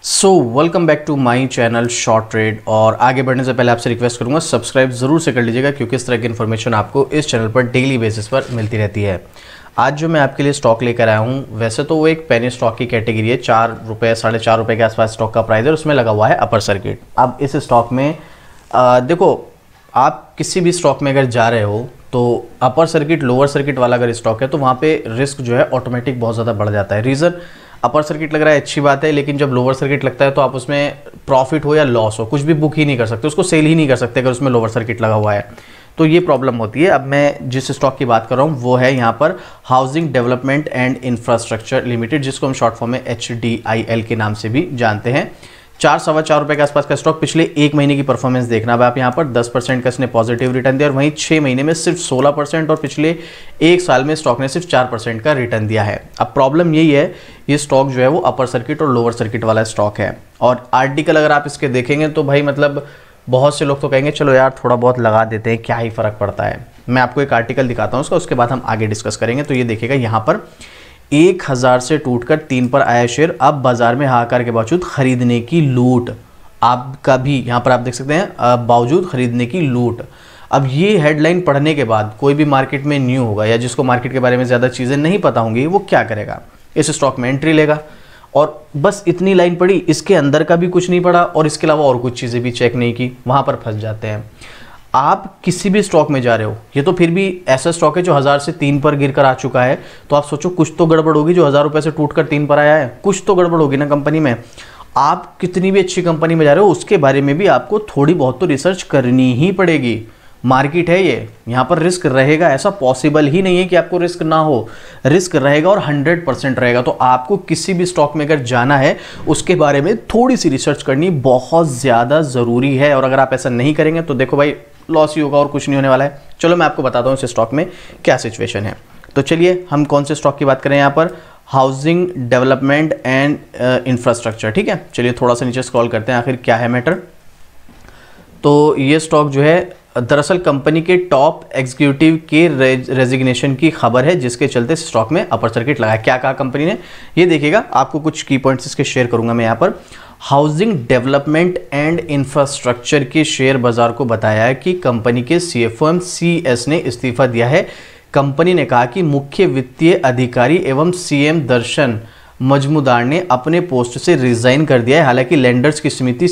So welcome back to my channel Short Trade. और आगे बढ़ने से पहले आपसे रिक्वेस्ट करूंगा सब्सक्राइब जरूर से कर लीजिएगा, क्योंकि इस तरह की इन्फॉर्मेशन आपको इस चैनल पर डेली बेसिस पर मिलती रहती है। आज जो मैं आपके लिए स्टॉक लेकर आया हूं, वैसे तो वो एक पेनी स्टॉक की कैटेगरी है। 4 रुपये 4.5 रुपये के आसपास स्टॉक का प्राइस है, उसमें लगा हुआ है अपर सर्किट। अब इस स्टॉक में देखो, आप किसी भी स्टॉक में अगर जा रहे हो तो अपर सर्किट लोअर सर्किट वाला अगर स्टॉक है तो वहाँ पे रिस्क जो है ऑटोमेटिक बहुत ज़्यादा बढ़ जाता है। रीज़न, अपर सर्किट लग रहा है अच्छी बात है, लेकिन जब लोअर सर्किट लगता है तो आप उसमें प्रॉफिट हो या लॉस हो कुछ भी बुक ही नहीं कर सकते, उसको सेल ही नहीं कर सकते अगर उसमें लोअर सर्किट लगा हुआ है, तो ये प्रॉब्लम होती है। अब मैं जिस स्टॉक की बात कर रहा हूँ वो है यहाँ पर housing development and infrastructure limited, जिसको हम शॉर्ट फॉर्म में HDIL के नाम से भी जानते हैं। 4-4.25 रुपये के आसपास का स्टॉक। पिछले एक महीने की परफॉर्मेंस देखना, अब आप यहाँ पर 10% का इसने पॉजिटिव रिटर्न दिया, और वहीं 6 महीने में सिर्फ 16%, और पिछले एक साल में स्टॉक ने सिर्फ 4% का रिटर्न दिया है। अब प्रॉब्लम यही है, ये स्टॉक जो है वो अपर सर्किट और लोअर सर्किट वाला स्टॉक है। और आर्टिकल अगर आप इसके देखेंगे तो भाई मतलब बहुत से लोग तो कहेंगे चलो यार थोड़ा बहुत लगा देते हैं, क्या ही फर्क पड़ता है। मैं आपको एक आर्टिकल दिखाता हूँ उसका, उसके बाद हम आगे डिस्कस करेंगे। तो ये देखिएगा यहाँ पर 1000 से टूटकर 3 पर आया शेयर, अब बाजार में हाहाकार के बावजूद खरीदने की लूट। आपका भी यहाँ पर आप देख सकते हैं बावजूद खरीदने की लूट। अब ये हेडलाइन पढ़ने के बाद कोई भी मार्केट में न्यू होगा या जिसको मार्केट के बारे में ज़्यादा चीज़ें नहीं पता होंगी, वो क्या करेगा, इस स्टॉक में एंट्री लेगा। और बस इतनी लाइन पढ़ी, इसके अंदर का भी कुछ नहीं पढ़ा और इसके अलावा और कुछ चीज़ें भी चेक नहीं की, वहाँ पर फंस जाते हैं। आप किसी भी स्टॉक में जा रहे हो, ये तो फिर भी ऐसा स्टॉक है जो 1000 से 3 पर गिर कर आ चुका है, तो आप सोचो कुछ तो गड़बड़ होगी। जो 1000 रुपये से टूटकर 3 पर आया है, कुछ तो गड़बड़ होगी ना कंपनी में। आप कितनी भी अच्छी कंपनी में जा रहे हो, उसके बारे में भी आपको थोड़ी बहुत तो रिसर्च करनी ही पड़ेगी। मार्केट है ये, यहाँ पर रिस्क रहेगा, ऐसा पॉसिबल ही नहीं है कि आपको रिस्क ना हो। रिस्क रहेगा और 100% रहेगा। तो आपको किसी भी स्टॉक में अगर जाना है, उसके बारे में थोड़ी सी रिसर्च करनी बहुत ज़्यादा ज़रूरी है। और अगर आप ऐसा नहीं करेंगे तो देखो भाई लॉस ही होगा और कुछ नहीं होने वाला है। चलो मैं आपको बताता हूँ इस स्टॉक में क्या सिचुएशन है। तो चलिए हम कौन से स्टॉक की बात करें यहाँ पर, हाउसिंग डेवलपमेंट एंड इंफ्रास्ट्रक्चर। ठीक है, चलिए थोड़ा सा नीचे स्क्रॉल करते हैं, आखिर क्या है मैटर। तो ये स्टॉक जो है दरअसल कंपनी के टॉप एग्जीक्यूटिव के रेजिग्नेशन की खबर है, जिसके चलते स्टॉक में अपर सर्किट लगा है। क्या कहा कंपनी ने, ये देखिएगा, आपको कुछ की पॉइंट्स इसके शेयर करूंगा मैं यहाँ पर। हाउसिंग डेवलपमेंट एंड इंफ्रास्ट्रक्चर के शेयर बाजार को बताया है कि कंपनी के CFO CS ने इस्तीफा दिया है। कंपनी ने कहा कि मुख्य वित्तीय अधिकारी एवं CM दर्शन मजमूदार ने अपने पोस्ट से रिजाइन कर दिया है। हालांकि लेंडर्स की समिति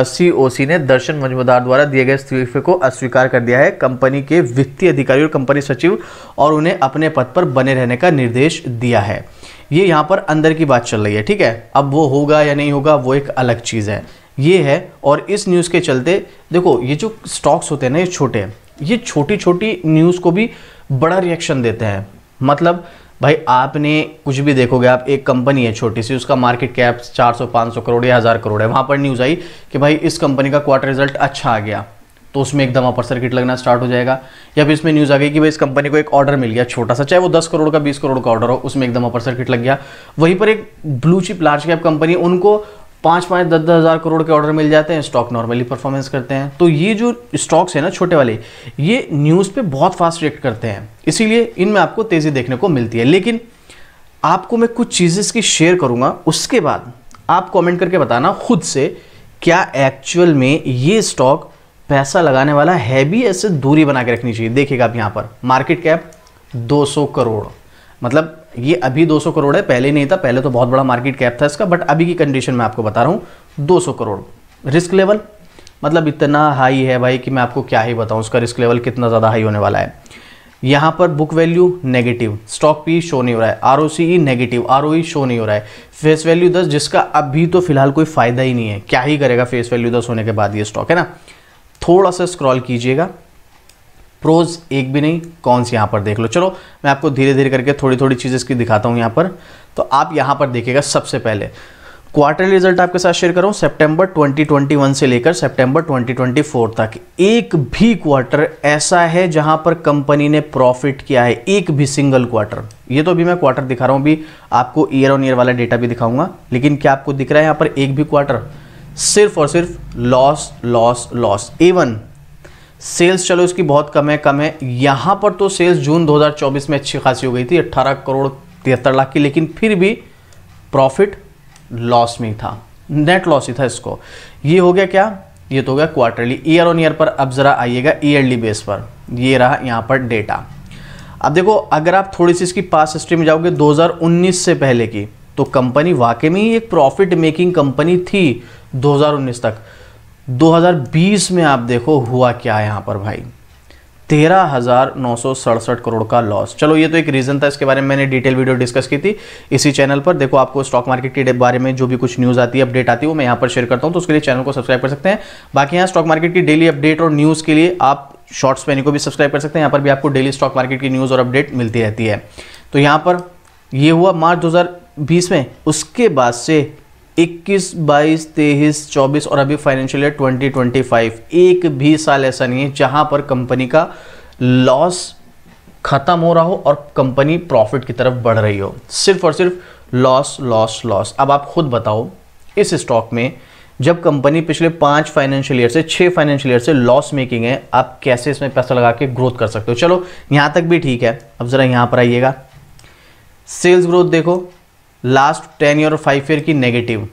COC ने दर्शन मजमूदार द्वारा दिए गए इस्तीफे को अस्वीकार कर दिया है। कंपनी के वित्तीय अधिकारी और कंपनी सचिव और उन्हें अपने पद पर बने रहने का निर्देश दिया है। ये यहाँ पर अंदर की बात चल रही है, ठीक है। अब वो होगा या नहीं होगा वो एक अलग चीज़ है, ये है। और इस न्यूज़ के चलते देखो, ये जो स्टॉक्स होते हैं ना, ये छोटे हैं, ये छोटी छोटी न्यूज़ को भी बड़ा रिएक्शन देते हैं। मतलब भाई आपने कुछ भी देखोगे, आप एक कंपनी है छोटी सी, उसका मार्केट कैप 400-500 करोड़ या 1000 करोड़ है, वहाँ पर न्यूज़ आई कि भाई इस कंपनी का क्वार्टर रिजल्ट अच्छा आ गया, तो उसमें एकदम अपर सर्किट लगना स्टार्ट हो जाएगा। या फिर इसमें न्यूज़ आ गई कि भाई इस कंपनी को एक ऑर्डर मिल गया छोटा सा, चाहे वो 10 करोड़ का 20 करोड़ का ऑर्डर हो, उसमें एकदम अपर सर्किट लग गया। वहीं पर एक blue chip large cap company, उनको 5-5, 10-10 हज़ार करोड़ के ऑर्डर मिल जाते हैं, स्टॉक नॉर्मली परफॉर्मेंस करते हैं। तो ये जो स्टॉक्स है ना छोटे वाले, ये न्यूज़ पे बहुत फास्ट रिएक्ट करते हैं, इसीलिए इनमें आपको तेज़ी देखने को मिलती है। लेकिन आपको मैं कुछ चीज़ें इसकी शेयर करूंगा, उसके बाद आप कमेंट करके बताना खुद से, क्या एक्चुअल में ये स्टॉक पैसा लगाने वाला है भी, ऐसे दूरी बना के रखनी चाहिए। देखिएगा आप यहाँ पर मार्केट कैप 200 करोड़, मतलब ये अभी 200 करोड़ है, पहले नहीं था, पहले तो बहुत बड़ा मार्केट कैप था इसका, बट अभी की कंडीशन में आपको बता रहा हूँ 200 करोड़। रिस्क लेवल मतलब इतना हाई है भाई कि मैं आपको क्या ही बताऊँ, उसका रिस्क लेवल कितना ज़्यादा हाई होने वाला है। यहाँ पर book value negative, stock P show नहीं हो रहा है, ROCE नेगेटिव, ROE शो नहीं हो रहा है, फेस वैल्यू 10, जिसका अभी तो फिलहाल कोई फायदा ही नहीं है। क्या ही करेगा फेस वैल्यू 10 होने के बाद ये स्टॉक, है ना। थोड़ा सा स्क्रॉल कीजिएगा, प्रोज एक भी नहीं, कौन सी यहाँ पर देख लो। चलो मैं आपको धीरे धीरे करके थोड़ी थोड़ी चीज़ें इसकी दिखाता हूँ यहाँ पर। तो आप यहाँ पर देखिएगा, सबसे पहले क्वार्टरली रिजल्ट आपके साथ शेयर करूँ, सितंबर 2021 से लेकर सितंबर 2024 तक एक भी क्वार्टर ऐसा है जहां पर कंपनी ने प्रॉफिट किया है, एक भी सिंगल क्वार्टर। ये तो अभी मैं क्वार्टर दिखा रहा हूं, भी आपको ईयर ऑन ईयर वाला डेटा भी दिखाऊंगा, लेकिन क्या आपको दिख रहा है यहाँ पर एक भी क्वार्टर सिर्फ और सिर्फ loss loss loss. Even sales चलो इसकी बहुत कम है, यहाँ पर तो सेल्स जून 2024 में अच्छी खासी हो गई थी 18 करोड़ 73 लाख की, लेकिन फिर भी प्रॉफिट लॉस में था। नेट लॉस ही था इसको। ये हो गया क्या, ये तो हो गया क्वार्टरली। ईयर ऑन ईयर पर अब जरा आइएगा ईयरली बेस पर, ये रहा यहाँ पर डेटा। अब देखो अगर आप थोड़ी सी इसकी पास्ट हिस्ट्री में जाओगे 2019 से पहले की, तो कंपनी वाकई में ही एक प्रॉफिट मेकिंग कंपनी थी 2019 तक। 2020 में आप देखो हुआ क्या है यहाँ पर भाई, 13,967 करोड़ का लॉस। चलो ये तो एक रीज़न था, इसके बारे में मैंने डिटेल वीडियो डिस्कस की थी इसी चैनल पर। देखो आपको स्टॉक मार्केट के बारे में जो भी कुछ न्यूज़ आती है, अपडेट आती है, वो मैं यहाँ पर शेयर करता हूँ, तो उसके लिए चैनल को सब्सक्राइब कर सकते हैं। बाकी यहाँ स्टॉक मार्केट की डेली अपडेट और न्यूज़ के लिए आप शॉर्ट्स पैनी को भी सब्सक्राइब कर सकते हैं। यहाँ पर भी आपको डेली स्टॉक मार्केट की न्यूज़ और अपडेट मिलती रहती है। तो यहाँ पर ये हुआ मार्च 2020 में, उसके बाद से 21, 22, 23, 24 और अभी फाइनेंशियल ईयर 2025, एक भी साल ऐसा नहीं है जहां पर कंपनी का लॉस खत्म हो रहा हो और कंपनी प्रॉफिट की तरफ बढ़ रही हो। सिर्फ और सिर्फ लॉस लॉस लॉस। अब आप खुद बताओ, इस स्टॉक में जब कंपनी पिछले 5 फाइनेंशियल ईयर से 6 फाइनेंशियल ईयर से लॉस मेकिंग है, आप कैसे इसमें पैसा लगा के ग्रोथ कर सकते हो? चलो यहां तक भी ठीक है। अब जरा यहां पर आइएगा, सेल्स ग्रोथ देखो, लास्ट 10 ईयर और 5 ईयर की नेगेटिव,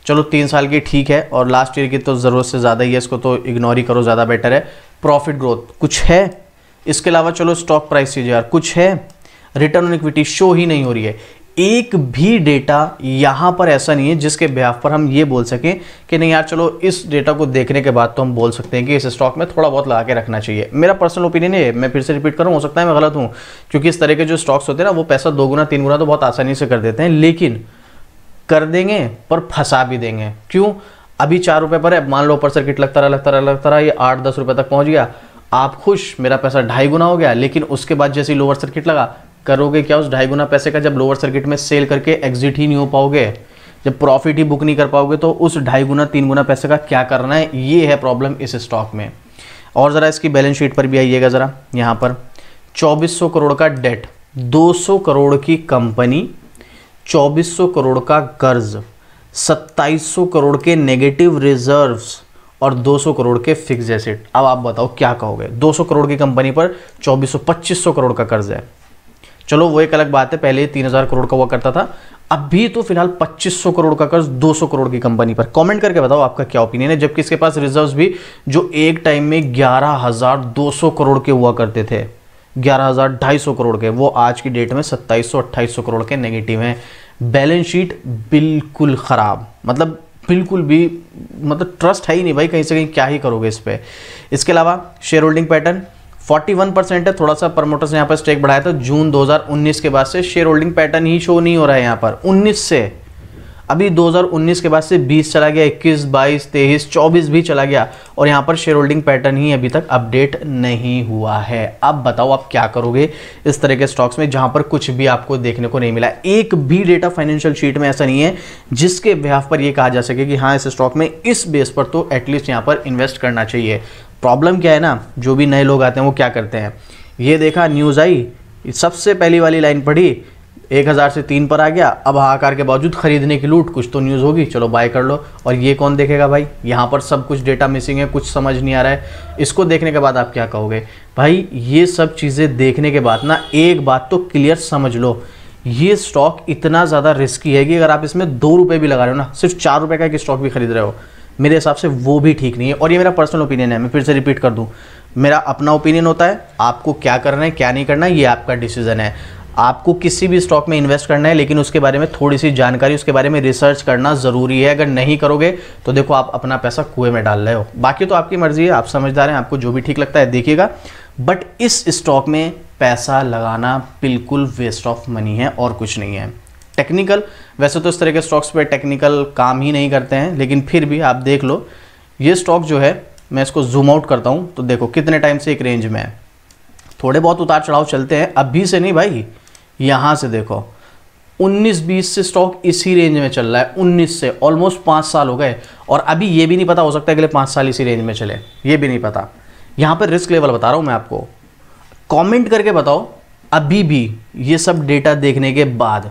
चलो 3 साल की ठीक है, और लास्ट ईयर की तो ज़रूरत से ज़्यादा ही है, इसको तो इग्नोर ही करो, ज़्यादा बेटर है। प्रॉफिट ग्रोथ कुछ है, इसके अलावा चलो स्टॉक प्राइस सीजीआर कुछ है, रिटर्न ऑन इक्विटी शो ही नहीं हो रही है। एक भी डेटा यहाँ पर ऐसा नहीं है जिसके बिहाफ पर हम ये बोल सकें कि नहीं यार चलो इस डेटा को देखने के बाद तो हम बोल सकते हैं कि इस स्टॉक में थोड़ा बहुत लगा के रखना चाहिए। मेरा पर्सनल ओपिनियन है, मैं फिर से रिपीट करूँ, हो सकता है मैं गलत हूँ, क्योंकि इस तरह के जो स्टॉक्स होते हैं ना वो पैसा 2 गुना 3 गुना तो बहुत आसानी से कर देते हैं, लेकिन कर देंगे पर फंसा भी देंगे। क्यों? अभी 4 रुपये पर है, मान लो अपर सर्किट लगता रहा ये 8-10 रुपये तक पहुँच गया, आप खुश, मेरा पैसा 2.5 गुना हो गया। लेकिन उसके बाद जैसे लोअर सर्किट लगा, करोगे क्या उस 2.5 गुना पैसे का? जब लोअर सर्किट में सेल करके एग्जिट ही नहीं हो पाओगे, जब प्रॉफिट ही बुक नहीं कर पाओगे, तो उस 2.5 गुना 3 गुना पैसे का क्या करना है? ये है प्रॉब्लम इस स्टॉक में। और ज़रा इसकी बैलेंस शीट पर भी आइएगा ज़रा, यहाँ पर 2400 करोड़ का डेट, 200 करोड़ की कंपनी, 2400 करोड़ का कर्ज, 2700 करोड़ के नेगेटिव रिजर्व्स और 200 करोड़ के फिक्स एसेट। अब आप बताओ क्या कहोगे? 200 करोड़ की कंपनी पर 2500 करोड़ का कर्ज है। चलो वो एक अलग बात है, पहले 3000 करोड़ का हुआ करता था, अभी तो फिलहाल 2500 करोड़ का कर्ज 200 करोड़ की कंपनी पर। कमेंट करके बताओ आपका क्या ओपिनियन है, जबकि इसके पास रिजर्व्स भी जो एक टाइम में 11,200 करोड़ के हुआ करते थे, 11,250 करोड़ के, वो आज की डेट में 2700-2800 करोड़ के नेगेटिव हैं। बैलेंस शीट बिल्कुल ख़राब, मतलब बिल्कुल भी, मतलब ट्रस्ट है ही नहीं भाई, कहीं से कहीं क्या ही करोगे इस पे। इसके अलावा शेयर होल्डिंग पैटर्न 41% है, थोड़ा सा प्रमोटर्स ने यहाँ पर स्टेक बढ़ाया था जून 2019 के बाद से, शेयर होल्डिंग पैटर्न ही शो नहीं हो रहा है यहाँ पर 19 से। अभी 2019 के बाद से 20 चला गया, 21, 22, 23, 24 भी चला गया, और यहाँ पर शेयर होल्डिंग पैटर्न ही अभी तक अपडेट नहीं हुआ है। अब बताओ आप क्या करोगे इस तरह के स्टॉक्स में जहाँ पर कुछ भी आपको देखने को नहीं मिला? एक भी डेटा फाइनेंशियल शीट में ऐसा नहीं है जिसके बिहाफ पर यह कहा जा सके कि हाँ इस स्टॉक में इस बेस पर तो एटलीस्ट यहाँ पर इन्वेस्ट करना चाहिए। प्रॉब्लम क्या है ना, जो भी नए लोग आते हैं वो क्या करते हैं, ये देखा न्यूज़ आई, सबसे पहली वाली लाइन पढ़ी, 1000 से 3 पर आ गया, अब हाहाकार के बावजूद खरीदने की लूट, कुछ तो न्यूज़ होगी, चलो बाय कर लो। और ये कौन देखेगा भाई? यहाँ पर सब कुछ डेटा मिसिंग है, कुछ समझ नहीं आ रहा है। इसको देखने के बाद आप क्या कहोगे? भाई ये सब चीज़ें देखने के बाद ना एक बात तो क्लियर समझ लो, ये स्टॉक इतना ज़्यादा रिस्की है कि अगर आप इसमें 2 रुपये भी लगा रहे हो ना, सिर्फ 4 रुपये का एक स्टॉक भी खरीद रहे हो, मेरे हिसाब से वो भी ठीक नहीं है। और ये मेरा पर्सनल ओपिनियन है, मैं फिर से रिपीट कर दूं, मेरा अपना ओपिनियन होता है, आपको क्या करना है क्या नहीं करना है ये आपका डिसीजन है। आपको किसी भी स्टॉक में इन्वेस्ट करना है, लेकिन उसके बारे में थोड़ी सी जानकारी, उसके बारे में रिसर्च करना ज़रूरी है। अगर नहीं करोगे तो देखो आप अपना पैसा कुएं में डाल रहे हो। बाकी तो आपकी मर्जी है, आप समझदार हैं, आपको जो भी ठीक लगता है देखिएगा, बट इस स्टॉक में पैसा लगाना बिल्कुल वेस्ट ऑफ मनी है और कुछ नहीं है। टेक्निकल, वैसे तो इस तरह के स्टॉक्स पे टेक्निकल काम ही नहीं करते हैं, लेकिन फिर भी आप देख लो ये स्टॉक जो है, मैं इसको जूम आउट करता हूँ तो देखो कितने टाइम से एक रेंज में है, थोड़े बहुत उतार चढ़ाव चलते हैं, अभी से नहीं भाई, यहाँ से देखो 19-20 से स्टॉक इसी रेंज में चल रहा है, 19 से ऑलमोस्ट 5 साल हो गए, और अभी ये भी नहीं पता, हो सकता है अगले 5 साल इसी रेंज में चले, ये भी नहीं पता। यहाँ पर रिस्क लेवल बता रहा हूँ मैं आपको, कमेंट करके बताओ अभी भी ये सब डेटा देखने के बाद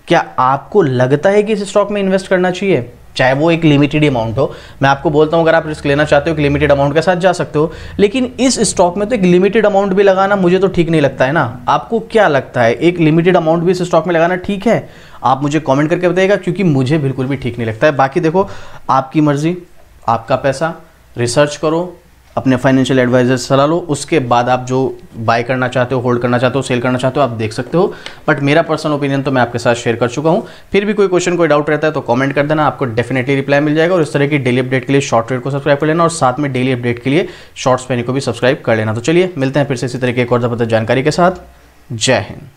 क्या आपको लगता है कि इस स्टॉक में इन्वेस्ट करना चाहिए? चाहे वो एक लिमिटेड अमाउंट हो। मैं आपको बोलता हूँ अगर आप रिस्क लेना चाहते हो कि लिमिटेड अमाउंट के साथ जा सकते हो, लेकिन इस स्टॉक में तो एक लिमिटेड अमाउंट भी लगाना मुझे तो ठीक नहीं लगता है ना। आपको क्या लगता है, एक लिमिटेड अमाउंट भी इस स्टॉक में लगाना ठीक है? आप मुझे कमेंट करके बताइएगा, क्योंकि मुझे बिल्कुल भी ठीक नहीं लगता है। बाकी देखो, आपकी मर्जी, आपका पैसा, रिसर्च करो, अपने फाइनेंशियल एडवाइजर से सलाह लो, उसके बाद आप जो बाय करना चाहते हो, होल्ड करना चाहते हो, सेल करना चाहते हो, आप देख सकते हो। बट मेरा पर्सनल ओपिनियन तो मैं आपके साथ शेयर कर चुका हूं। फिर भी कोई क्वेश्चन, कोई डाउट रहता है तो कमेंट कर देना, आपको डेफिनेटली रिप्लाई मिल जाएगा। और इस तरह की डेली अपडेट के लिए शॉर्ट ट्रेड को सब्सक्राइब कर लेना, और साथ में डेली अपडेट के लिए शॉर्ट्स पैनी को भी सब्सक्राइब कर लेना। तो चलिए मिलते हैं फिर से इसी तरह की एक और ज़बरदस्त जानकारी के साथ। जय हिंद।